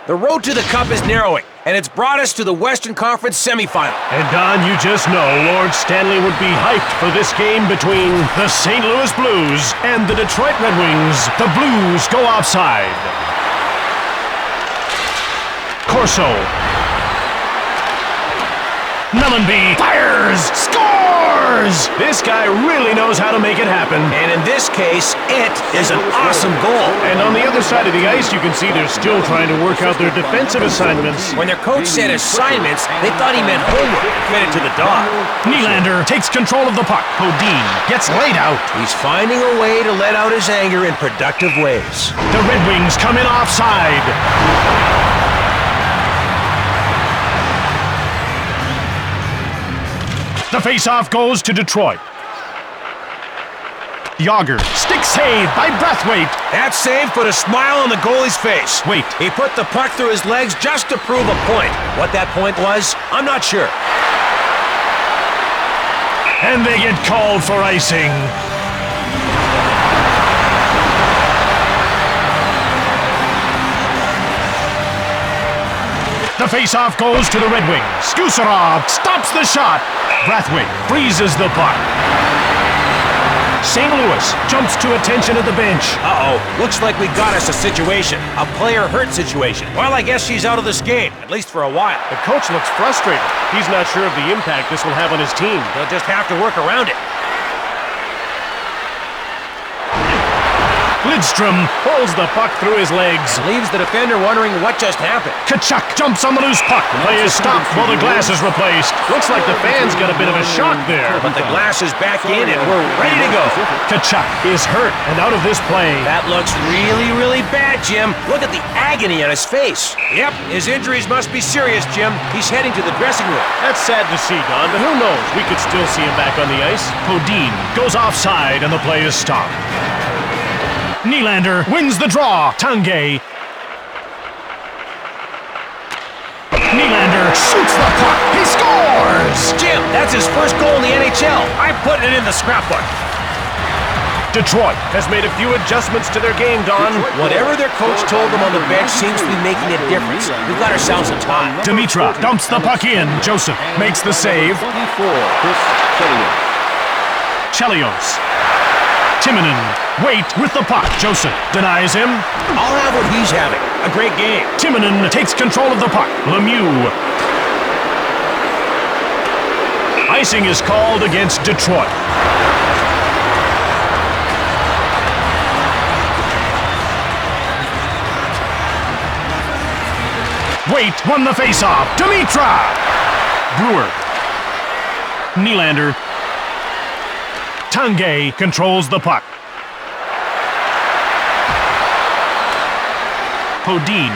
The road to the cup is narrowing, and it's brought us to the Western Conference semifinal. And Don, you just know Lord Stanley would be hyped for this game between the St. Louis Blues and the Detroit Red Wings. The Blues go offside. Corso. Mellenby fires! Scores! This guy really knows how to make it happen. And in this case, it is an awesome goal. And on the other side of the ice, you can see they're still trying to work out their defensive assignments. When their coach said assignments, they thought he meant homework and fed it to the dog. Nylander takes control of the puck. Bodine gets laid out. He's finding a way to let out his anger in productive ways. The Red Wings come in offside. The face-off goes to Detroit. Yager, stick save by Brathwaite. That save put a smile on the goalie's face. Wait. He put the puck through his legs just to prove a point. What that point was, I'm not sure. And they get called for icing. The face-off goes to the Red Wings. Gusarov stops the shot. Brathwaite freezes the puck. St. Louis jumps to attention at the bench. Uh-oh, looks like we got us a situation. A player hurt situation. Well, I guess she's out of this game, at least for a while. The coach looks frustrated. He's not sure of the impact this will have on his team. He'll just have to work around it. Lidstrom pulls the puck through his legs. Leaves the defender wondering what just happened. Kachuk jumps on the loose puck. Play is stopped while the glass is replaced. Looks like the fans got a bit of a shock there. But the glass is back in and we're ready to go. Kachuk is hurt and out of this play. That looks really, really bad, Jim. Look at the agony on his face. Yep, his injuries must be serious, Jim. He's heading to the dressing room. That's sad to see, Don, but who knows? We could still see him back on the ice. Bodine goes offside and the play is stopped. Nylander wins the draw. Tanguay. Nylander shoots the puck. He scores! Jim, that's his first goal in the NHL. I'm putting it in the scrapbook. Detroit has made a few adjustments to their game, Don. Whatever their coach told them on the bench seems to be making a difference. We've got ourselves a tie. Dimitra dumps the puck in. Joseph makes the save. Chelios. Timonen, wait with the puck. Joseph denies him. I'll have what he's having. A great game. Timonen takes control of the puck. Lemieux. Icing is called against Detroit. Wait won the faceoff. Dimitra. Brewer. Nylander. Tanguay controls the puck. Bodine.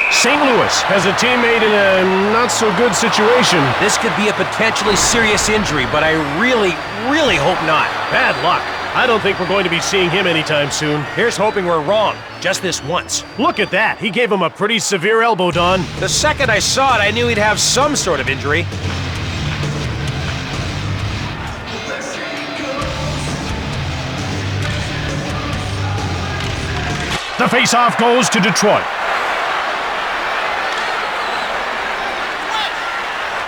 St. Louis has a teammate in a not-so-good situation. This could be a potentially serious injury, but I really, really hope not. Bad luck. I don't think we're going to be seeing him anytime soon. Here's hoping we're wrong. Just this once. Look at that. He gave him a pretty severe elbow, Don. The second I saw it, I knew he'd have some sort of injury. The face-off goes to Detroit.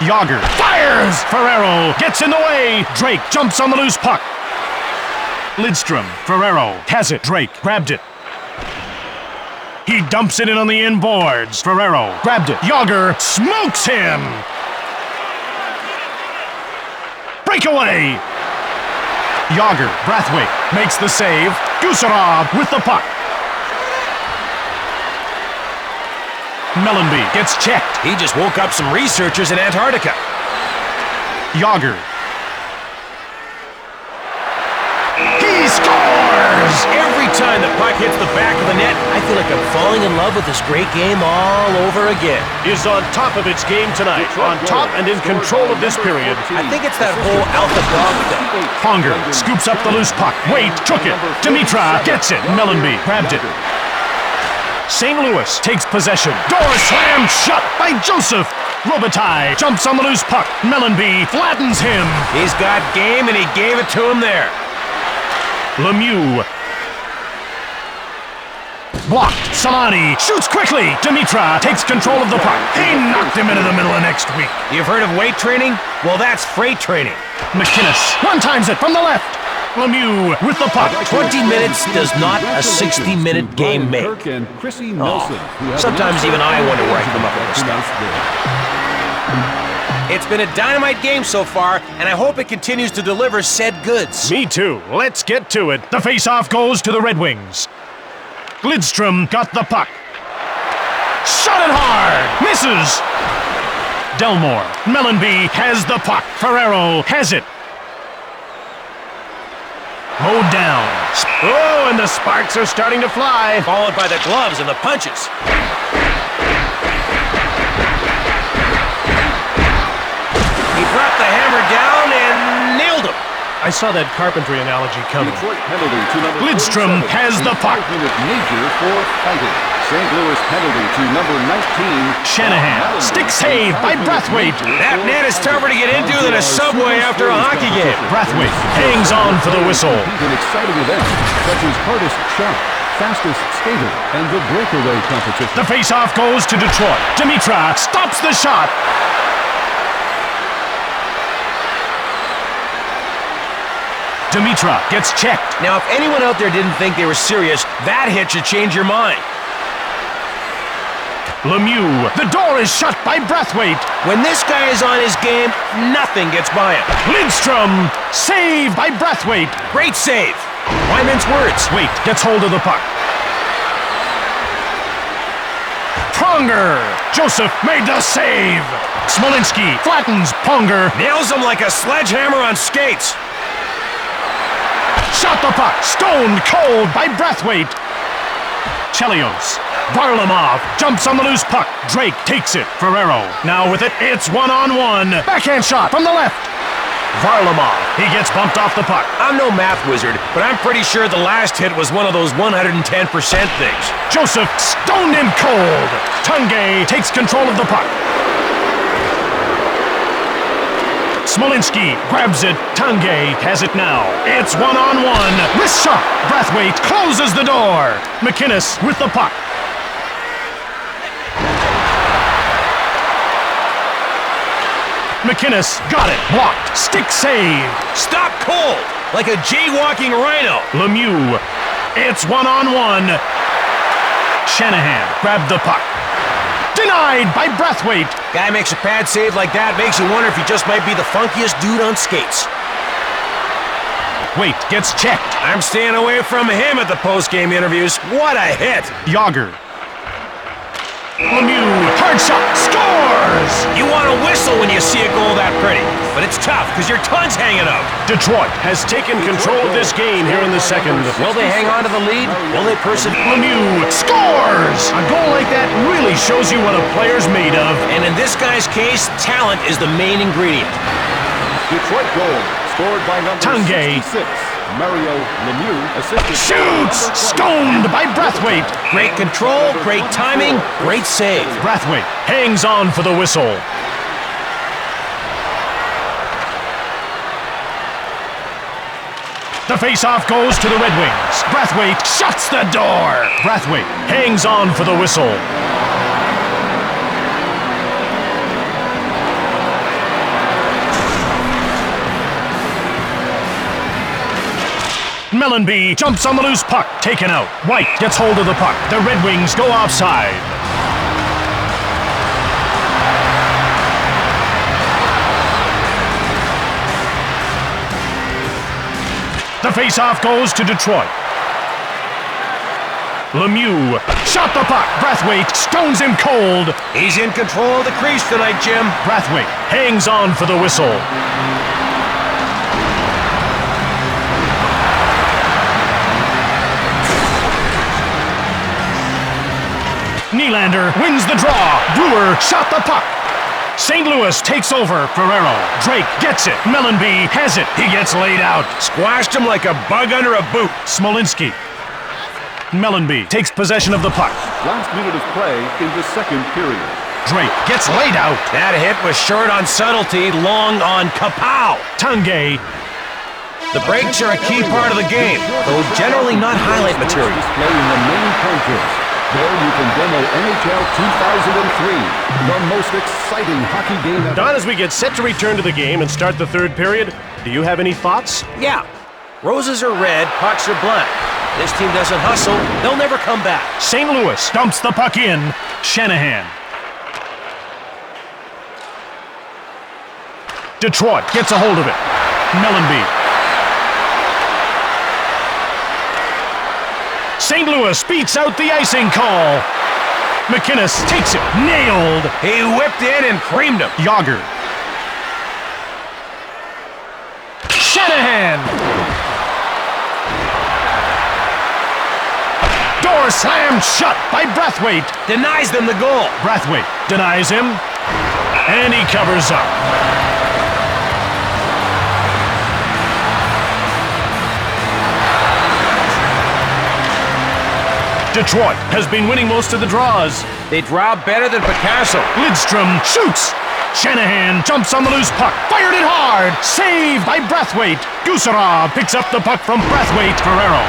Yager fires! Ferrero gets in the way! Drake jumps on the loose puck. Lidstrom, Ferrero has it. Drake grabbed it. He dumps it in on the inboards. Ferrero grabbed it. Yager smokes him! Breakaway! Yager, Brathwaite makes the save. Gusarov with the puck. Mellenby gets checked. He just woke up some researchers in Antarctica. Yager. He scores! Every time the puck hits the back of the net, I feel like I'm falling in love with this great game all over again. Is on top of its game tonight. On top and in control of this period. I think it's that whole alpha dog thing. Ponger scoops up the loose puck. Wait, took it. Dimitra gets it. Mellenby grabbed it. St. Louis takes possession. Door slammed shut by Joseph. Robitaille jumps on the loose puck. Mellenby flattens him. He's got game, and he gave it to him there. Lemieux. blocked. Salani shoots quickly. Dimitra takes control of the puck. He knocked him into the middle of next week. You've heard of weight training? Well, that's freight training. McInnes one-times it from the left. Lemieux with the puck. 20 minutes does not a 60-minute game make. Sometimes even I wonder where I come up with this stuff. It's been a dynamite game so far, and I hope it continues to deliver said goods. Me too. Let's get to it. The face-off goes to the Red Wings. Lidstrom got the puck. Shot it hard! Misses! Delmore. Mellenby has the puck. Ferrero has it. Mowed down. Oh, and the sparks are starting to fly. Followed by the gloves and the punches. He dropped the hammer down and nailed him. I saw that carpentry analogy coming. Penalty to number Lidstrom has the puck. Major for fighting. St. Louis penalty to number 19. Shanahan. Stick save by Brathwaite. That net is tougher to get into than a subway after a hockey game. Brathwaite hangs on for the whistle. An exciting event such as hardest shot, fastest skater, and the breakaway competition. The face-off goes to Detroit. Dimitra stops the shot. Dimitra gets checked. Now, if anyone out there didn't think they were serious, that hit should change your mind. Lemieux. The door is shut by Brathwaite. When this guy is on his game, nothing gets by him. Lidstrom. Save by Brathwaite. Great save. Why mince words? Waite gets hold of the puck. Pronger. Joseph made the save. Smolinski flattens Pronger. Nails him like a sledgehammer on skates. Shot the puck. Stoned cold by Brathwaite. Chelios. Varlamov jumps on the loose puck. Drake takes it. Ferrero now with it. It's one-on-one. Backhand shot from the left. Varlamov. He gets bumped off the puck. I'm no math wizard, but I'm pretty sure the last hit was one of those 110% things. Joseph stoned him cold. Tunge takes control of the puck. Smolinski grabs it. Tunge has it now. It's one-on-one. Wrist shot. Brathwaite closes the door. McInnes with the puck. McInnes got it. Blocked. Stick save. Stop cold, like a jaywalking rhino. Lemieux. It's one-on-one. Shanahan grabbed the puck. Denied by Brathwaite. Guy makes a pad save like that, makes you wonder if he just might be the funkiest dude on skates. Waite gets checked. I'm staying away from him at the post-game interviews. What a hit. Yager. Lemieux. Hard shot. Scores! You want to whistle when you see a goal that pretty, but it's tough because your tongue's hanging out. Detroit has taken control of this game here in the second. Will they hang on to the lead? Will they persevere? Lemieux scores! A goal like that really shows you what a player's made of. And in this guy's case, talent is the main ingredient. Detroit goal scored by number Tunge. 66. Mario Lemieux assisted. Shoots! Stoned by Brathwaite. Great control, great timing, great save. Brathwaite hangs on for the whistle. The face-off goes to the Red Wings. Brathwaite shuts the door. Brathwaite hangs on for the whistle. Mellenby jumps on the loose puck. Taken out. White gets hold of the puck. The Red Wings go offside. The face-off goes to Detroit. Lemieux shot the puck. Brathwaite stones him cold. He's in control of the crease tonight, Jim. Brathwaite hangs on for the whistle. Nylander wins the draw. Brewer shot the puck. St. Louis takes over. Ferrero. Drake gets it. Mellenby has it. He gets laid out. Squashed him like a bug under a boot. Smolinski. Mellenby takes possession of the puck. Last minute of play in the second period. Drake gets laid out. That hit was short on subtlety, long on kapow. Tunge. The breaks are a key part of the game, though generally not highlight material. Display in the main counters. There you can demo NHL 2003, the most exciting hockey game ever. Don, as we get set to return to the game and start the third period, do you have any thoughts? Yeah. Roses are red, pucks are black. This team doesn't hustle, they'll never come back. St. Louis dumps the puck in. Shanahan. Detroit gets a hold of it. Mellenby. St. Louis beats out the icing call. McInnes takes it. Nailed. He whipped in and creamed him. Yager. Shanahan. Door slammed shut by Brathwaite. Denies them the goal. Brathwaite denies him, and he covers up. Detroit has been winning most of the draws. They draw better than Picasso. Lidstrom shoots. Shanahan jumps on the loose puck. Fired it hard. Saved by Brathwaite. Gusarov picks up the puck from Brathwaite. Ferrero.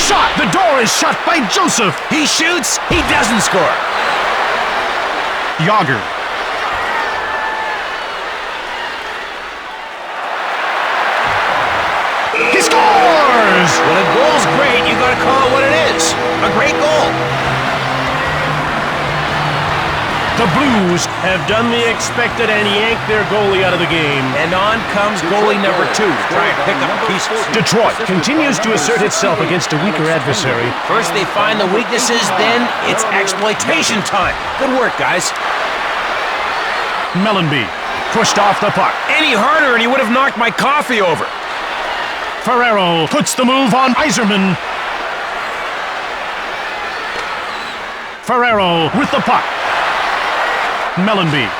Shot. The door is shut by Joseph. He shoots. He doesn't score. Yager. He scores! When a goal's great, you gotta call it what it is. A great goal. The Blues have done the expected and yanked their goalie out of the game. And on comes goalie number 2 to try and pick up pieces. Detroit continues to assert itself against a weaker adversary. First they find the weaknesses, then it's exploitation time. Good work, guys. Mellenby pushed off the puck. Any harder and he would have knocked my coffee over. Ferrero puts the move on Yzerman. Ferrero with the puck. Mellenby.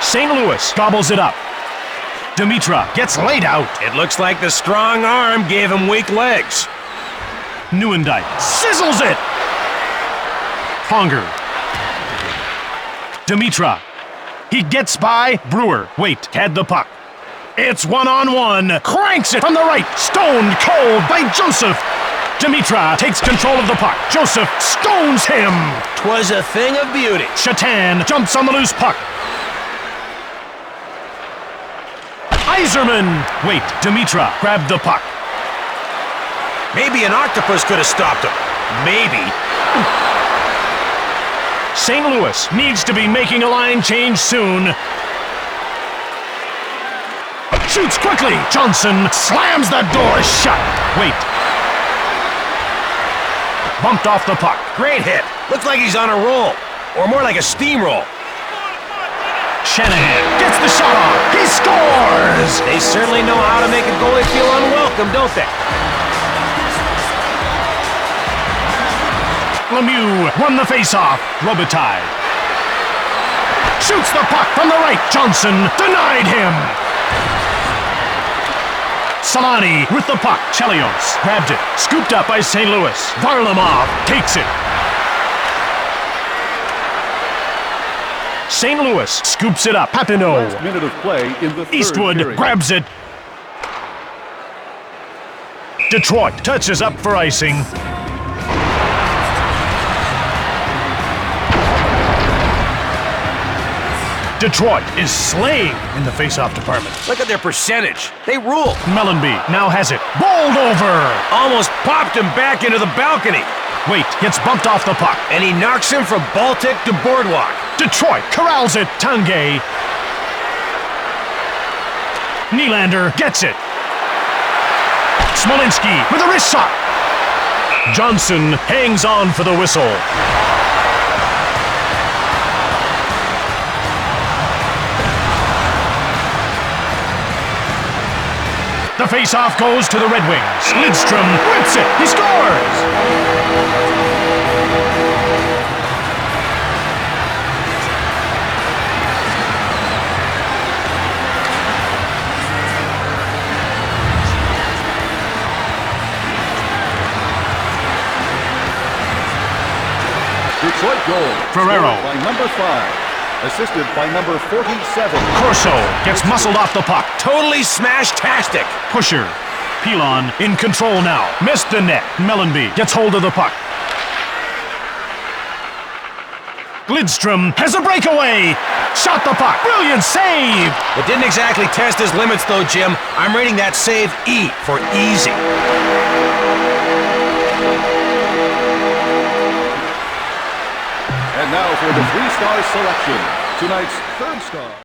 St. Louis gobbles it up. Dimitra gets laid out. It looks like the strong arm gave him weak legs. Nieuwendyk sizzles it. Ponger. Dimitra. He gets by Brewer. Wait, had the puck. It's one-on-one. Cranks it from the right. Stoned cold by Joseph. Dimitra takes control of the puck. Joseph stones him. 'Twas a thing of beauty. Shatan jumps on the loose puck. Yzerman. Wait, Dimitra grabbed the puck. Maybe an octopus could have stopped him. Maybe. St. Louis needs to be making a line change soon. Shoots quickly. Johnson slams the door shut. Wait. Bumped off the puck. Great hit. Looks like he's on a roll. Or more like a steamroll. Shanahan gets the shot off. He scores! They certainly know how to make a goalie feel unwelcome, don't they? Lemieux won the faceoff. Robitaille shoots the puck from the right. Johnson denied him. Solani with the puck. Chelios grabbed it. Scooped up by St. Louis. Varlamov takes it. St. Louis scoops it up. Papineau. Last minute of play in the third Eastwood period. grabs it. Detroit touches up for icing. Detroit is slaying in the faceoff department. Look at their percentage. They rule. Mellenby now has it. Bowled over. Almost popped him back into the balcony. Wait, gets bumped off the puck. And he knocks him from Baltic to Boardwalk. Detroit corrals it. Tanguay. Nylander gets it. Smolinski with a wrist shot. Johnson hangs on for the whistle. The face-off goes to the Red Wings. Lidstrom whips it. He scores! Detroit goal. Ferrero. Scored by number 5. assisted by number 47. Corso gets muscled off the puck. Totally smash-tastic. Pusher. Pilon in control now. Missed the net. Mellenby gets hold of the puck. Lidstrom has a breakaway. Shot the puck. Brilliant save. It didn't exactly test his limits, though, Jim. I'm rating that save E for easy. And now for the 3-star selection. Tonight's third star.